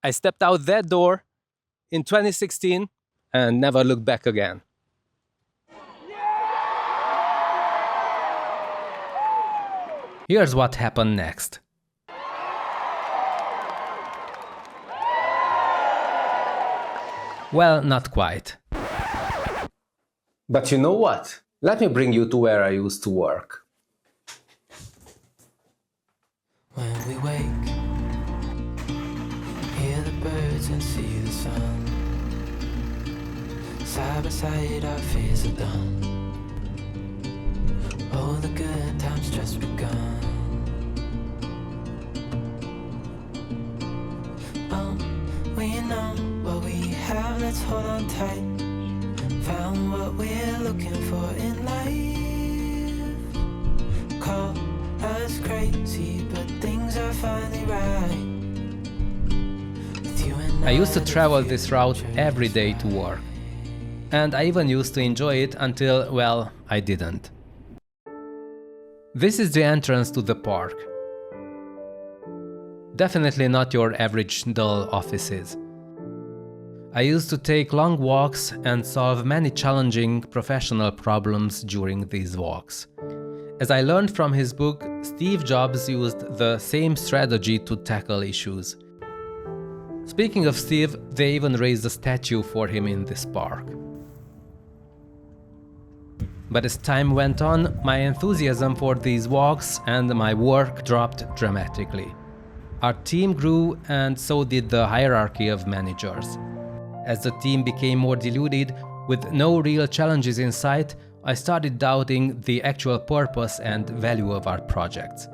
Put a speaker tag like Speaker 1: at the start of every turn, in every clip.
Speaker 1: I stepped out that door in 2016 and never looked back again. Here's what happened next. Well, not quite. But you know what? Let me bring you to where I used to work.
Speaker 2: When we wake, hear the birds and see the sun. Side by side our fears are done. All the good times just begun. Oh, we know what we have, let's hold on tight. Found what we're looking for in life. Call us crazy, but things are finally right. With you and
Speaker 1: I used to travel this route every day to work. And I even used to enjoy it until, well, I didn't. This is the entrance to the park. Definitely not your average dull offices. I used to take long walks and solve many challenging professional problems during these walks. As I learned from his book, Steve Jobs used the same strategy to tackle issues. Speaking of Steve, they even raised a statue for him in this park. But as time went on, my enthusiasm for these walks and my work dropped dramatically. Our team grew, and so did the hierarchy of managers. As the team became more diluted, with no real challenges in sight, I started doubting the actual purpose and value of our projects.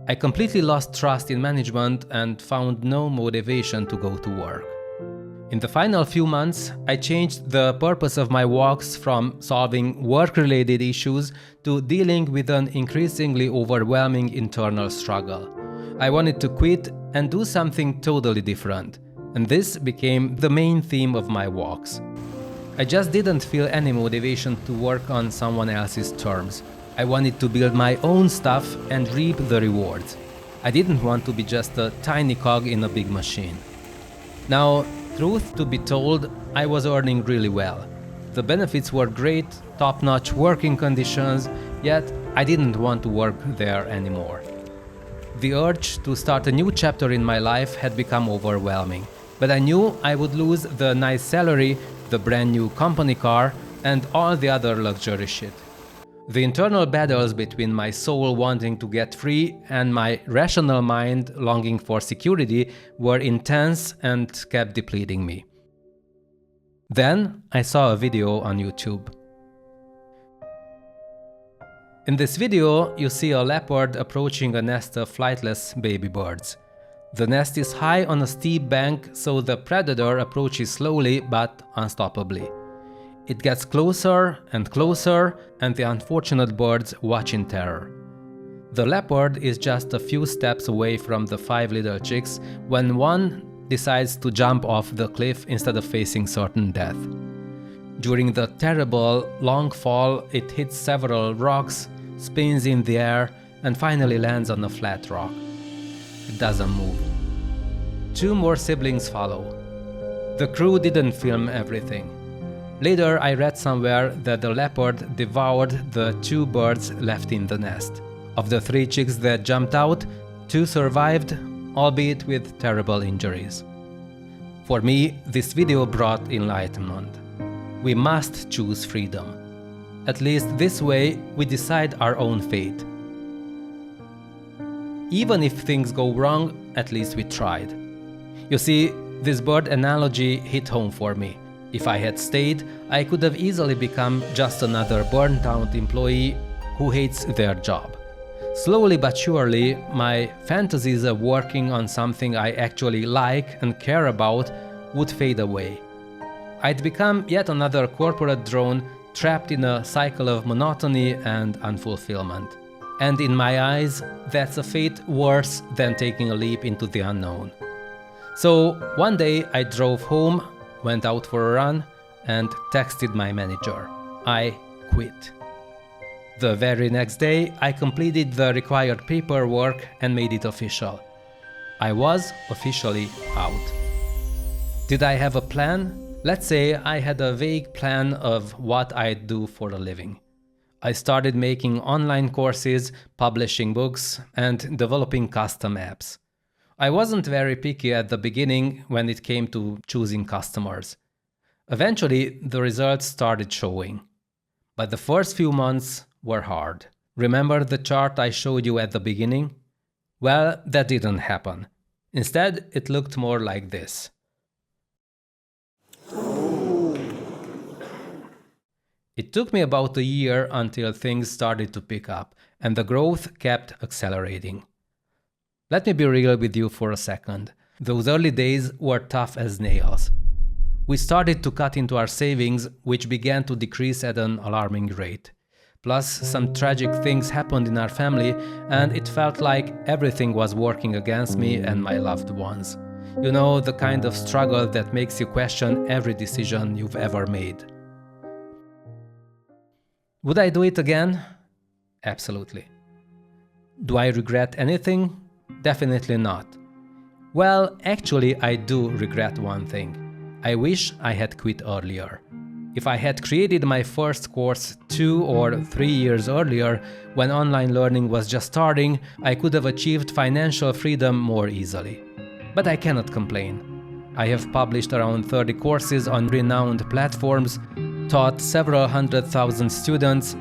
Speaker 1: I completely lost trust in management and found no motivation to go to work. In the final few months, I changed the purpose of my walks from solving work-related issues to dealing with an increasingly overwhelming internal struggle. I wanted to quit and do something totally different, and this became the main theme of my walks. I just didn't feel any motivation to work on someone else's terms. I wanted to build my own stuff and reap the rewards. I didn't want to be just a tiny cog in a big machine. Now, truth to be told, I was earning really well. The benefits were great, top-notch working conditions, yet I didn't want to work there anymore. The urge to start a new chapter in my life had become overwhelming, but I knew I would lose the nice salary, the brand new company car, and all the other luxury shit. The internal battles between my soul wanting to get free and my rational mind longing for security were intense and kept depleting me. Then I saw a video on YouTube. In this video, you see a leopard approaching a nest of flightless baby birds. The nest is high on a steep bank, so the predator approaches slowly but unstoppably. It gets closer, and the unfortunate birds watch in terror. The leopard is just a few steps away from the 5 little chicks when one decides to jump off the cliff instead of facing certain death. During the terrible, long fall, it hits several rocks, spins in the air, and finally lands on a flat rock. It doesn't move. 2 more siblings follow. The crew didn't film everything. Later, I read somewhere that the leopard devoured the 2 birds left in the nest. Of the 3 chicks that jumped out, 2 survived, albeit with terrible injuries. For me, this video brought enlightenment. We must choose freedom. At least this way, we decide our own fate. Even if things go wrong, at least we tried. You see, this bird analogy hit home for me. If I had stayed, I could have easily become just another burnt-out employee who hates their job. Slowly but surely, my fantasies of working on something I actually like and care about would fade away. I'd become yet another corporate drone trapped in a cycle of monotony and unfulfillment. And in my eyes, that's a fate worse than taking a leap into the unknown. So one day I drove home, went out for a run, and texted my manager. I quit. The very next day, I completed the required paperwork and made it official. I was officially out. Did I have a plan? Let's say I had a vague plan of what I'd do for a living. I started making online courses, publishing books, and developing custom apps. I wasn't very picky at the beginning when it came to choosing customers. Eventually, the results started showing. But the first few months were hard. Remember the chart I showed you at the beginning? Well, that didn't happen. Instead, it looked more like this. It took me about a year until things started to pick up, and the growth kept accelerating. Let me be real with you for a second. Those early days were tough as nails. We started to cut into our savings, which began to decrease at an alarming rate. Plus, some tragic things happened in our family, and it felt like everything was working against me and my loved ones. You know, the kind of struggle that makes you question every decision you've ever made. Would I do it again? Absolutely. Do I regret anything? Definitely not. Well, actually, I do regret one thing. I wish I had quit earlier. If I had created my first course 2 or 3 years earlier, when online learning was just starting, I could have achieved financial freedom more easily. But I cannot complain. I have published around 30 courses on renowned platforms, taught several 100,000 students,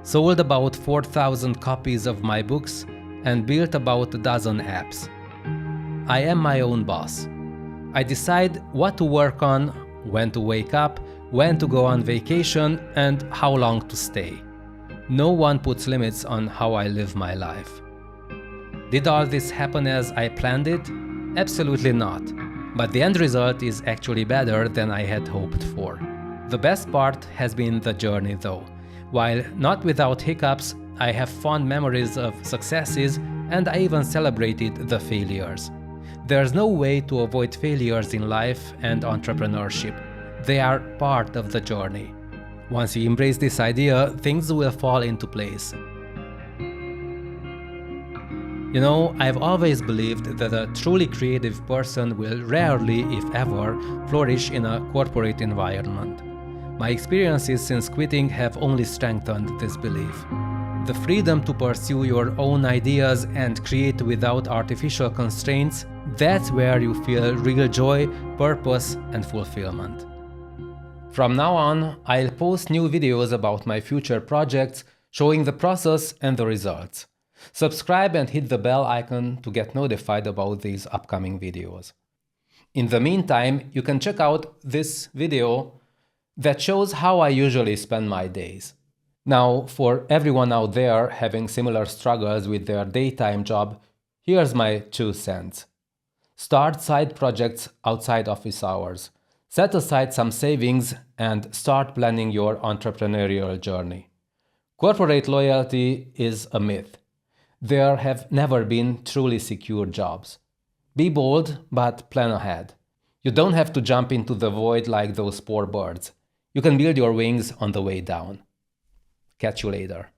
Speaker 1: sold about 4,000 copies of my books, and built about a dozen apps. I am my own boss. I decide what to work on, when to wake up, when to go on vacation, and how long to stay. No one puts limits on how I live my life. Did all this happen as I planned it? Absolutely not. But the end result is actually better than I had hoped for. The best part has been the journey though. While not without hiccups, I have fond memories of successes, and I even celebrated the failures. There's no way to avoid failures in life and entrepreneurship. They are part of the journey. Once you embrace this idea, things will fall into place. You know, I've always believed that a truly creative person will rarely, if ever, flourish in a corporate environment. My experiences since quitting have only strengthened this belief. The freedom to pursue your own ideas and create without artificial constraints, that's where you feel real joy, purpose, and fulfillment. From now on, I'll post new videos about my future projects, showing the process and the results. Subscribe and hit the bell icon to get notified about these upcoming videos. In the meantime, you can check out this video that shows how I usually spend my days. Now, for everyone out there having similar struggles with their daytime job, here's my 2 cents. Start side projects outside office hours. Set aside some savings and start planning your entrepreneurial journey. Corporate loyalty is a myth. There have never been truly secure jobs. Be bold, but plan ahead. You don't have to jump into the void like those poor birds. You can build your wings on the way down. Catch you later.